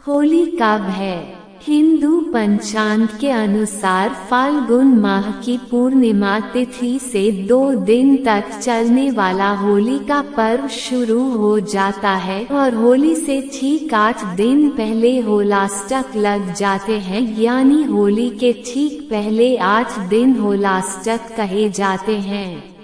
होली कब है? हिंदू पंचांग के अनुसार फाल्गुन माह की पूर्णिमा तिथि से 2 दिन तक चलने वाला होली का पर्व शुरू हो जाता है और होली से ठीक 8 दिन पहले होलाष्टक लग जाते हैं, यानी होली के ठीक पहले 8 दिन होलाष्टक कहे जाते हैं।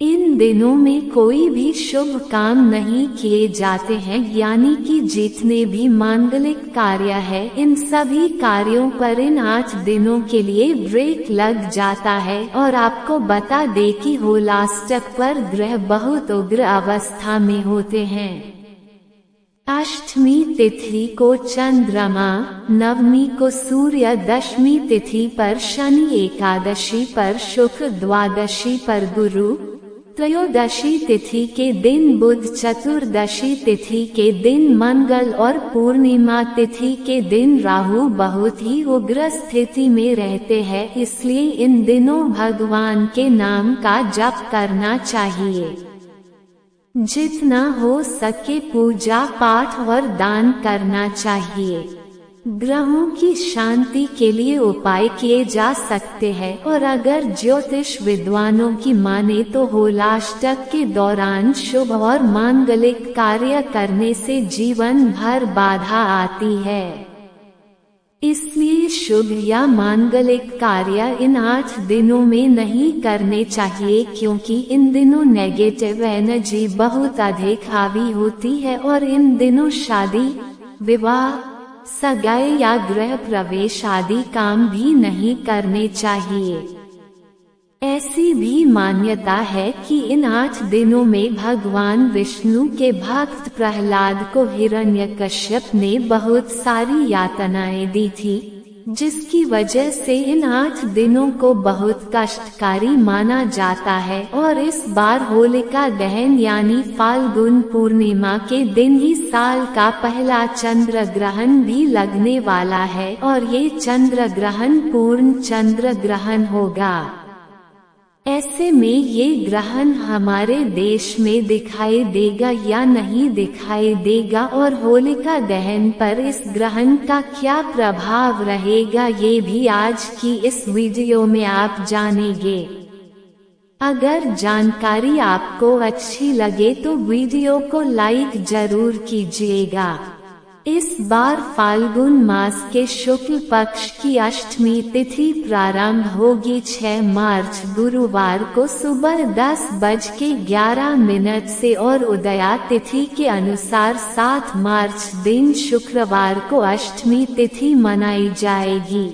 इन दिनों में कोई भी शुभ काम नहीं किए जाते हैं, यानी कि जितने भी मांगलिक कार्य है इन सभी कार्यों पर इन 8 दिनों के लिए ब्रेक लग जाता है। और आपको बता दें कि होलाष्टक पर ग्रह बहुत उग्र अवस्था में होते हैं। अष्टमी तिथि को चंद्रमा, नवमी को सूर्य, दशमी तिथि पर शनि, एकादशी पर शुक्र, द्वादशी पर गुरु, त्रयोदशी तिथि के दिन बुध, चतुर्दशी तिथि के दिन मंगल और पूर्णिमा तिथि के दिन राहु बहुत ही उग्र स्थिति में रहते हैं। इसलिए इन दिनों भगवान के नाम का जप करना चाहिए। जितना हो सके पूजा पाठ और दान करना चाहिए। ग्रहों की शांति के लिए उपाय किए जा सकते हैं और अगर ज्योतिष विद्वानों की माने तो होलाष्टक के दौरान शुभ और मांगलिक कार्य करने से जीवन भर बाधा आती है। इसलिए शुभ या मांगलिक कार्य इन 8 दिनों में नहीं करने चाहिए, क्योंकि इन दिनों नेगेटिव एनर्जी बहुत अधिक हावी होती है और इन दिनों शादी, विवाह, सगाई या गृह प्रवेश आदि काम भी नहीं करने चाहिए। ऐसी भी मान्यता है कि इन 8 दिनों में भगवान विष्णु के भक्त प्रहलाद को हिरण्यकश्यप ने बहुत सारी यातनाएं दी थी, जिसकी वजह से इन 8 दिनों को बहुत कष्टकारी माना जाता है। और इस बार होलिका दहन यानी फाल्गुन पूर्णिमा के दिन ही साल का पहला चंद्र ग्रहण भी लगने वाला है और ये चंद्र ग्रहण पूर्ण चंद्र ग्रहण होगा। ऐसे में ये ग्रहण हमारे देश में दिखाई देगा या नहीं दिखाई देगा और होलिका दहन पर इस ग्रहण का क्या प्रभाव रहेगा, ये भी आज की इस वीडियो में आप जानेंगे। अगर जानकारी आपको अच्छी लगे तो वीडियो को लाइक जरूर कीजिएगा। इस बार फाल्गुन मास के शुक्ल पक्ष की अष्टमी तिथि प्रारंभ होगी 6 मार्च गुरुवार को सुबह 10:11 से और उदया तिथि के अनुसार 7 मार्च दिन शुक्रवार को अष्टमी तिथि मनाई जाएगी।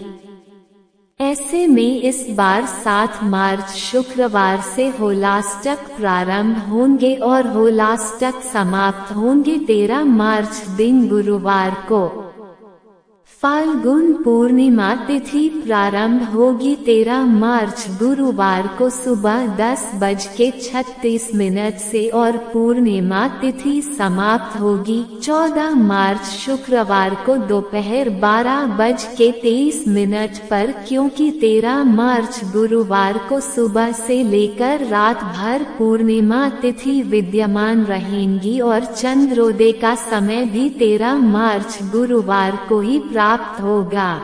ऐसे में इस बार 7 मार्च शुक्रवार से होलाष्टक प्रारंभ होंगे और होलाष्टक समाप्त होंगे 13 मार्च दिन गुरुवार को। फाल्गुन पूर्णिमा तिथि प्रारंभ होगी 13 मार्च गुरुवार को सुबह 10:36 से और पूर्णिमा तिथि समाप्त होगी 14 मार्च शुक्रवार को दोपहर 12:23 पर, क्योंकि 13 मार्च गुरुवार को सुबह से लेकर रात भर पूर्णिमा तिथि विद्यमान रहेंगी और चंद्रोदय का समय भी 13 मार्च गुरुवार को ही प्राप्त होगा।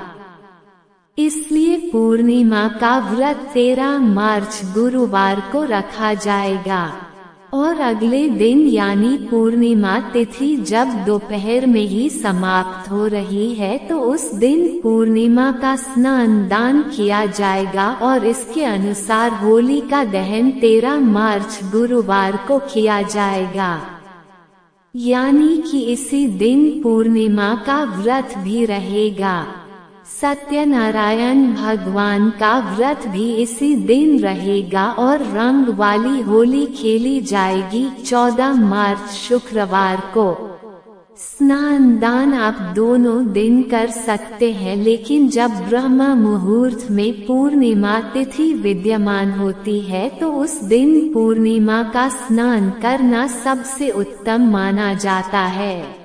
इसलिए पूर्णिमा का व्रत 13 मार्च गुरुवार को रखा जाएगा और अगले दिन यानी पूर्णिमा तिथि जब दोपहर में ही समाप्त हो रही है तो उस दिन पूर्णिमा का स्नान दान किया जाएगा और इसके अनुसार होली का दहन 13 मार्च गुरुवार को किया जाएगा, यानी कि इसी दिन पूर्णिमा का व्रत भी रहेगा। सत्यनारायण भगवान का व्रत भी इसी दिन रहेगा और रंग वाली होली खेली जाएगी 14 मार्च शुक्रवार को। स्नान दान आप दोनों दिन कर सकते हैं, लेकिन जब ब्रह्म मुहूर्त में पूर्णिमा तिथि विद्यमान होती है तो उस दिन पूर्णिमा का स्नान करना सबसे उत्तम माना जाता है।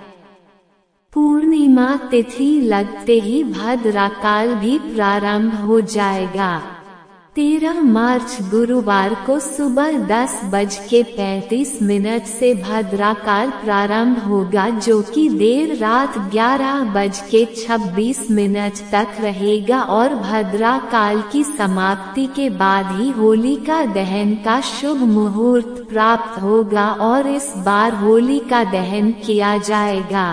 पूर्णिमा तिथि लगते ही भद्रा काल भी प्रारंभ हो जाएगा। 13 मार्च गुरुवार को सुबह 10:35 से भद्राकाल प्रारंभ होगा, जो कि देर रात 11:26 तक रहेगा और भद्राकाल की समाप्ति के बाद ही होलिका दहन का शुभ मुहूर्त प्राप्त होगा और इस बार होलिका दहन किया जाएगा।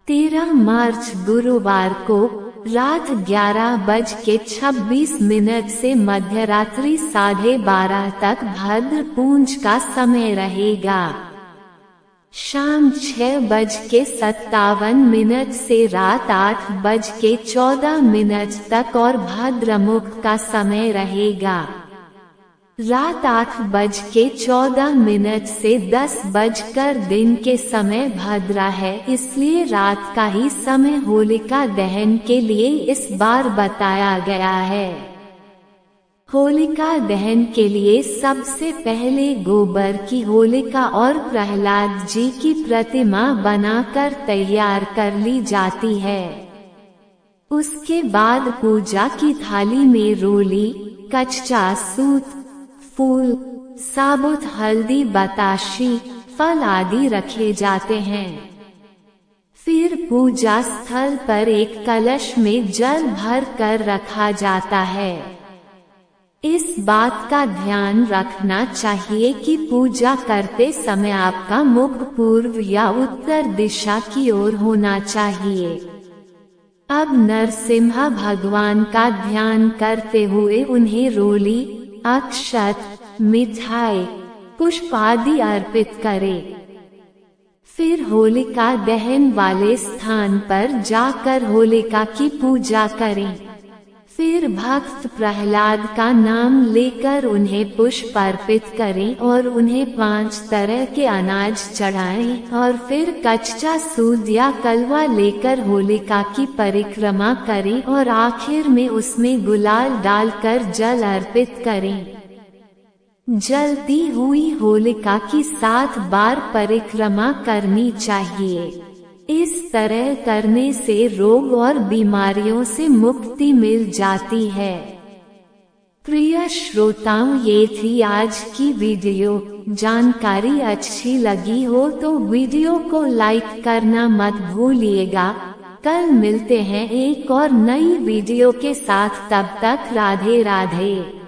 13 मार्च गुरुवार को रात 11:26 से मध्यरात्रि 12:30 तक भद्र पूंज का समय रहेगा। शाम 6:57 से रात 8:14 तक और भद्रमुख का समय रहेगा। रात 8:14 से 10 दिन के समय भद्रा है, इसलिए रात का ही समय होलिका दहन के लिए इस बार बताया गया है। होलिका दहन के लिए सबसे पहले गोबर की होलिका और प्रहलाद जी की प्रतिमा बनाकर तैयार कर ली जाती है। उसके बाद पूजा की थाली में रोली, कच्चा सूत, फूल, साबुत हल्दी, बताशी, फल आदि रखे जाते हैं। फिर पूजा स्थल पर एक कलश में जल भर कर रखा जाता है। इस बात का ध्यान रखना चाहिए कि पूजा करते समय आपका मुख पूर्व या उत्तर दिशा की ओर होना चाहिए। अब नरसिम्हा भगवान का ध्यान करते हुए उन्हें रोली, अक्षत, मिठाई, पुष्प आदि अर्पित करें। फिर होलिका दहन वाले स्थान पर जाकर होलिका की पूजा करें। फिर भक्त प्रहलाद का नाम लेकर उन्हें पुष्प अर्पित करें और उन्हें 5 तरह के अनाज चढ़ाएं और फिर कच्चा सूद या कलवा लेकर होलिका की परिक्रमा करें और आखिर में उसमें गुलाल डालकर जल अर्पित करें। जलती हुई होलिका की 7 बार परिक्रमा करनी चाहिए। इस तरह करने से रोग और बीमारियों से मुक्ति मिल जाती है। प्रिय श्रोताओं, ये थी आज की वीडियो। जानकारी अच्छी लगी हो तो वीडियो को लाइक करना मत भूलिएगा। कल मिलते हैं एक और नई वीडियो के साथ, तब तक राधे राधे।